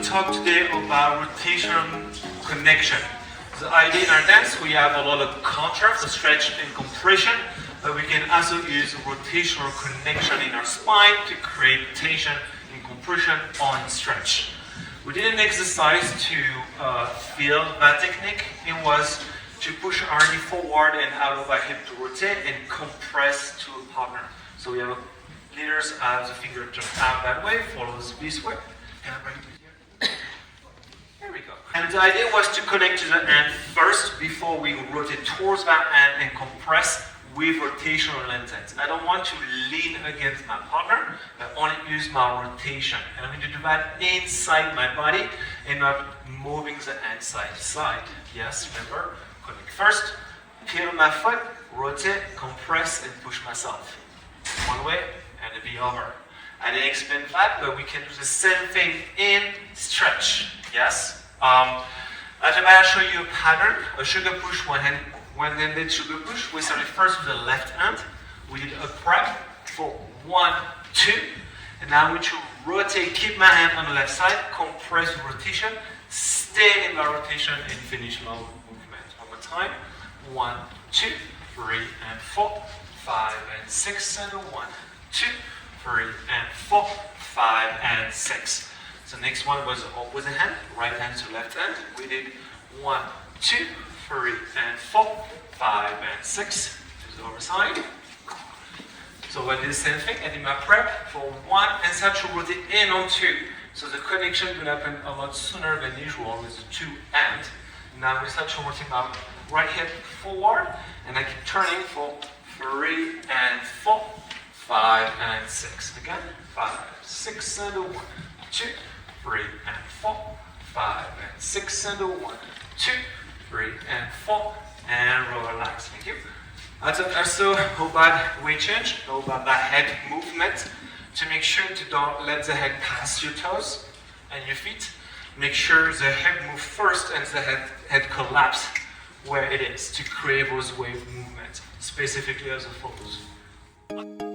will talk today about rotation connection. The idea in our dance, we have a lot of contrast, stretch and compression, but we can also use rotational connection in our spine to create tension and compression on stretch. We did an exercise to feel that technique. It was to push our knee forward and out of our hip to rotate and compress to a partner. So we have leaders have the finger turned out that way, follows this way. Can I bring it here? There we go. And the idea was to connect to the hand first before we rotate towards that hand and compress with rotational lenses. I don't want to lean against my partner, I only use my rotation. And I'm going to do that inside my body and not moving the hand side to side. Yes, remember, connect first, peel my foot, rotate, compress, and push myself. One way, and it'll be over. I didn't explain that, but we can do the same thing in stretch. Yes? I'll show you a pattern, a sugar push, one-handed sugar push. We started first with the left hand. We did a prep for 1, 2. And now I'm going to rotate, keep my hand on the left side, compress rotation, stay in my rotation, and finish my movement. One more time. 1, 2, 3, and 4, 5, and 6, and 1, 2, 3, and 4, 5, and 6. So next one was opposite hand, right hand to left hand. We did 1, 2, 3, and 4, 5, and 6. To the other side. So I did the same thing. I did my prep for 1 and start to rotate in on 2. So the connection will happen a lot sooner than usual with the 2 and. Now we start to rotate my right hip forward, and I keep turning for 3 and 4, 5 and 6. Again, 5, 6 and 1, 2, 3 and 4, 5 and 6 and 1, 2, 3 and 4, and relax. Thank you. Also, about weight change, about the head movement. To make sure to don't let the head pass your toes and your feet. Make sure the head moves first and the head collapse where it is to create those wave movements, specifically as a focus.